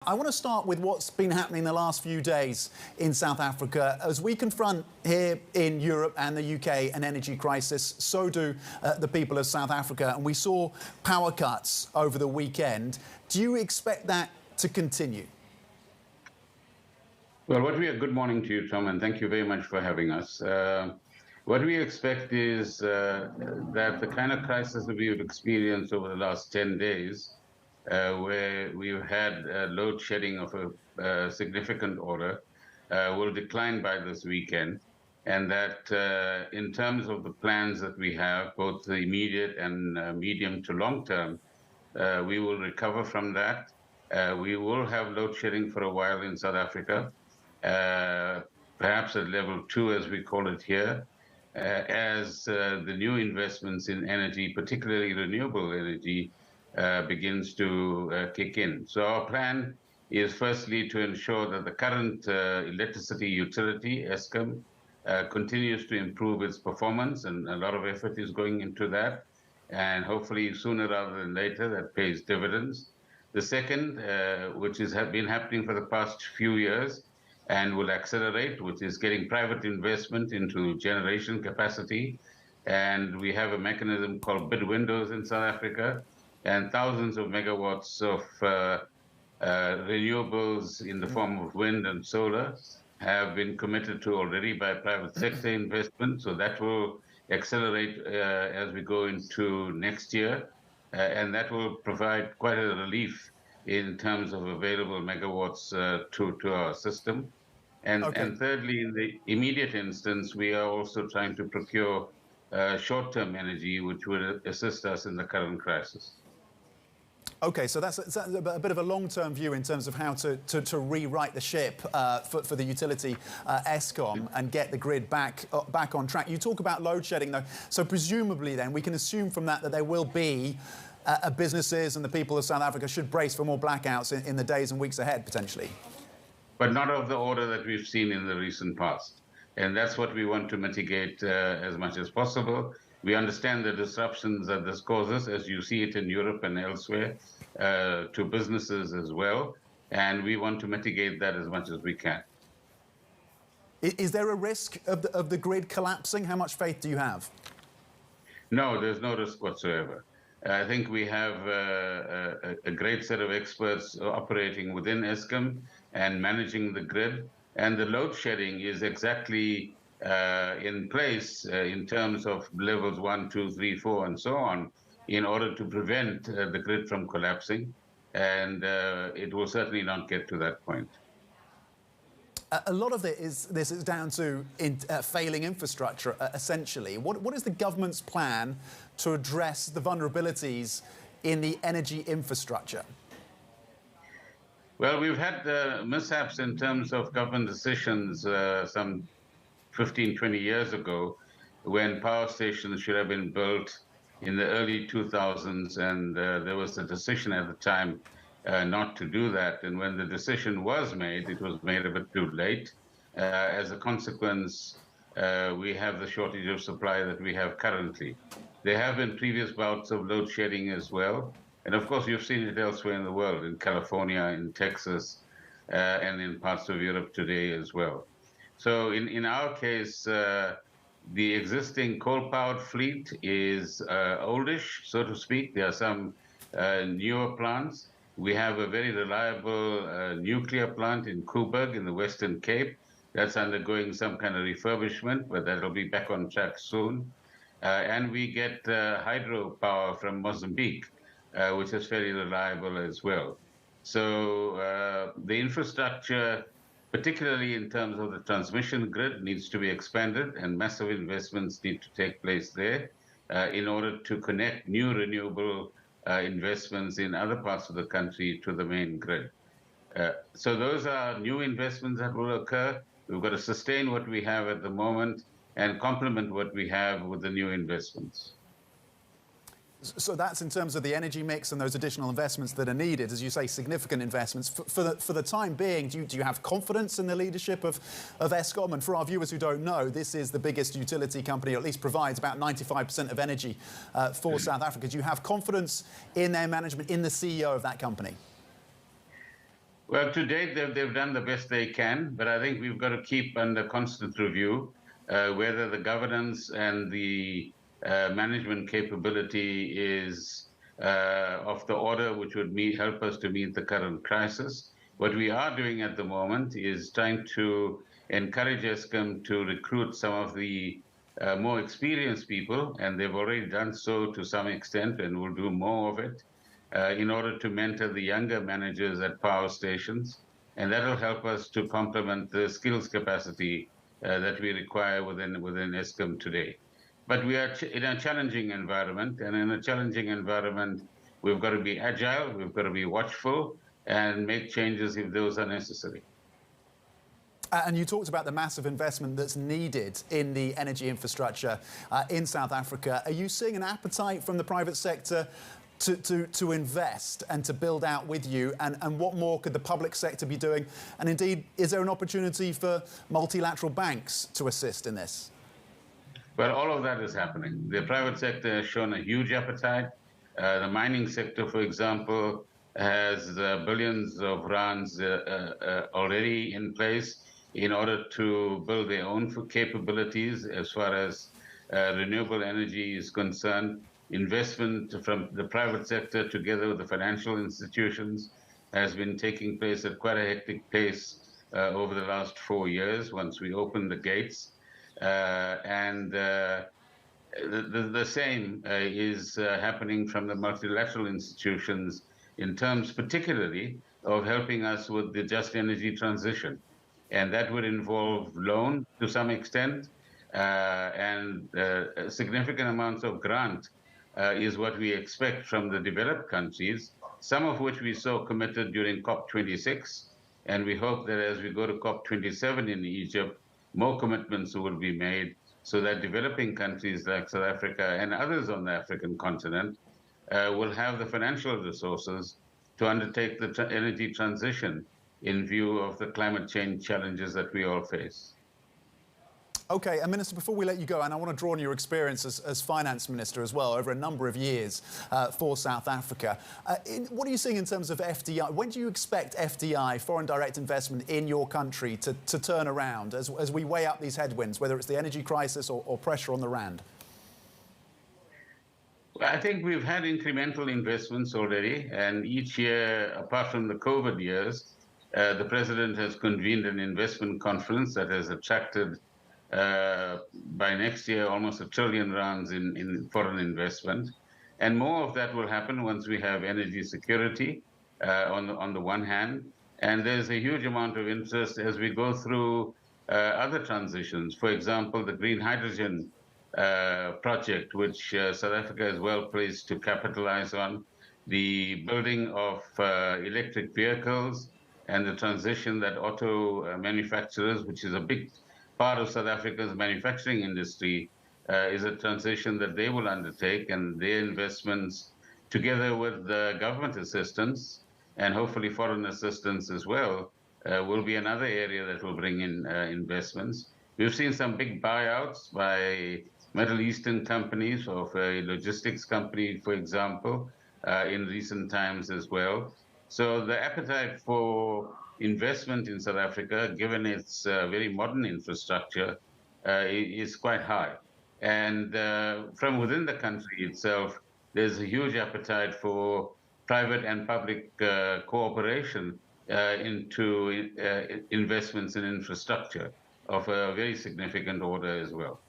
I want to start with what's been happening the last few days in South Africa. As we confront here in Europe and the UK an energy crisis, so do the people of South Africa. And we saw power cuts over the weekend. Do you expect that to continue? Well, good morning to you, Tom, and thank you very much for having us. What we expect is that the kind of crisis that we've experienced over the last 10 days, where we've had load shedding of a significant order, will decline by this weekend. And that in terms of the plans that we have, both the immediate and medium to long term, we will recover from that. We will have load shedding for a while in South Africa, perhaps at level 2, as we call it here, as the new investments in energy, particularly renewable energy, begins to kick in. So our plan is firstly to ensure that the current electricity utility, Eskom, continues to improve its performance, and a lot of effort is going into that, and hopefully sooner rather than later that pays dividends. The second, which has been happening for the past few years and will accelerate, which is getting private investment into generation capacity. And we have a mechanism called bid windows in South Africa, and thousands of megawatts of renewables in the form of wind and solar have been committed to already by private sector investment. So that will accelerate as we go into next year, and that will provide quite a relief in terms of available megawatts to our system. And thirdly, in the immediate instance, we are also trying to procure short-term energy, which would assist us in the current crisis. OK, so that's a bit of a long-term view in terms of how to rewrite the ship for the utility Eskom and get the grid back on track. You talk about load shedding, though. So presumably, then, we can assume from that there will be businesses and the people of South Africa should brace for more blackouts in the days and weeks ahead, potentially. But not of the order that we've seen in the recent past. And that's what we want to mitigate as much as possible. We understand the disruptions that this causes, as you see it in Europe and elsewhere, to businesses as well. And we want to mitigate that as much as we can. Is there a risk of the grid collapsing? How much faith do you have? No, there's no risk whatsoever. I think we have a great set of experts operating within Eskom and managing the grid. And the load shedding is exactly in place in terms of levels 1, 2, 3, 4, and so on, in order to prevent the grid from collapsing. And it will certainly not get to that point. A lot of this is down to failing infrastructure, essentially. What is the government's plan to address the vulnerabilities in the energy infrastructure? Well, we've had mishaps in terms of government decisions some 15, 20 years ago, when power stations should have been built in the early 2000s, and there was a decision at the time not to do that. And when the decision was made, it was made a bit too late. As a consequence, we have the shortage of supply that we have currently. There have been previous bouts of load shedding as well. And of course, you've seen it elsewhere in the world, in California, in Texas, and in parts of Europe today as well. So in our case, the existing coal-powered fleet is oldish, so to speak. There are some newer plants. We have a very reliable nuclear plant in Koeberg in the Western Cape. That's undergoing some kind of refurbishment, but that'll be back on track soon. And we get hydropower from Mozambique, which is very reliable as well. So the infrastructure, particularly in terms of the transmission grid, needs to be expanded, and massive investments need to take place there in order to connect new renewable investments in other parts of the country to the main grid. So those are new investments that will occur. We've got to sustain what we have at the moment and complement what we have with the new investments. So that's in terms of the energy mix and those additional investments that are needed, as you say, significant investments. For the time being, do you have confidence in the leadership of Eskom? And for our viewers who don't know, this is the biggest utility company, or at least provides about 95% of energy for South Africa. Do you have confidence in their management, in the CEO of that company? Well, to date, they've done the best they can, but I think we've got to keep under constant review whether the governance and the management capability is of the order which would help us to meet the current crisis. What we are doing at the moment is trying to encourage Eskom to recruit some of the more experienced people, and they've already done so to some extent, and will do more of it in order to mentor the younger managers at power stations. And that'll help us to complement the skills capacity that we require within Eskom today. But we are in a challenging environment, and in a challenging environment, we've got to be agile, we've got to be watchful, and make changes if those are necessary. And you talked about the massive investment that's needed in the energy infrastructure in South Africa. Are you seeing an appetite from the private sector to invest and to build out with you? And what more could the public sector be doing? And indeed, is there an opportunity for multilateral banks to assist in this? Well, all of that is happening. The private sector has shown a huge appetite. The mining sector, for example, has billions of rands already in place in order to build their own capabilities as far as renewable energy is concerned. Investment from the private sector together with the financial institutions has been taking place at quite a hectic pace over the last 4 years once we opened the gates. The same is happening from the multilateral institutions in terms particularly of helping us with the just energy transition. And that would involve loan to some extent and significant amounts of grant is what we expect from the developed countries, some of which we saw committed during COP26. And we hope that as we go to COP27 in Egypt, more commitments will be made so that developing countries like South Africa and others on the African continent will have the financial resources to undertake the energy transition in view of the climate change challenges that we all face. OK, and Minister, before we let you go, and I want to draw on your experience as Finance Minister as well over a number of years for South Africa. What are you seeing in terms of FDI? When do you expect FDI, foreign direct investment, in your country to turn around as we weigh up these headwinds, whether it's the energy crisis or pressure on the rand? Well, I think we've had incremental investments already, and each year, apart from the COVID years, the President has convened an investment conference that has attracted by next year, almost R1 trillion in foreign investment. And more of that will happen once we have energy security on the one hand. And there's a huge amount of interest as we go through other transitions. For example, the green hydrogen project, which South Africa is well placed to capitalize on, the building of electric vehicles, and the transition that auto manufacturers, which is a big part of South Africa's manufacturing industry, is a transition that they will undertake, and their investments, together with the government assistance and hopefully foreign assistance as well, will be another area that will bring in investments. We've seen some big buyouts by Middle Eastern companies, of a logistics company, for example, in recent times as well. So the appetite for investment in South Africa, given its very modern infrastructure, is quite high. And from within the country itself, there's a huge appetite for private and public cooperation into investments in infrastructure of a very significant order as well.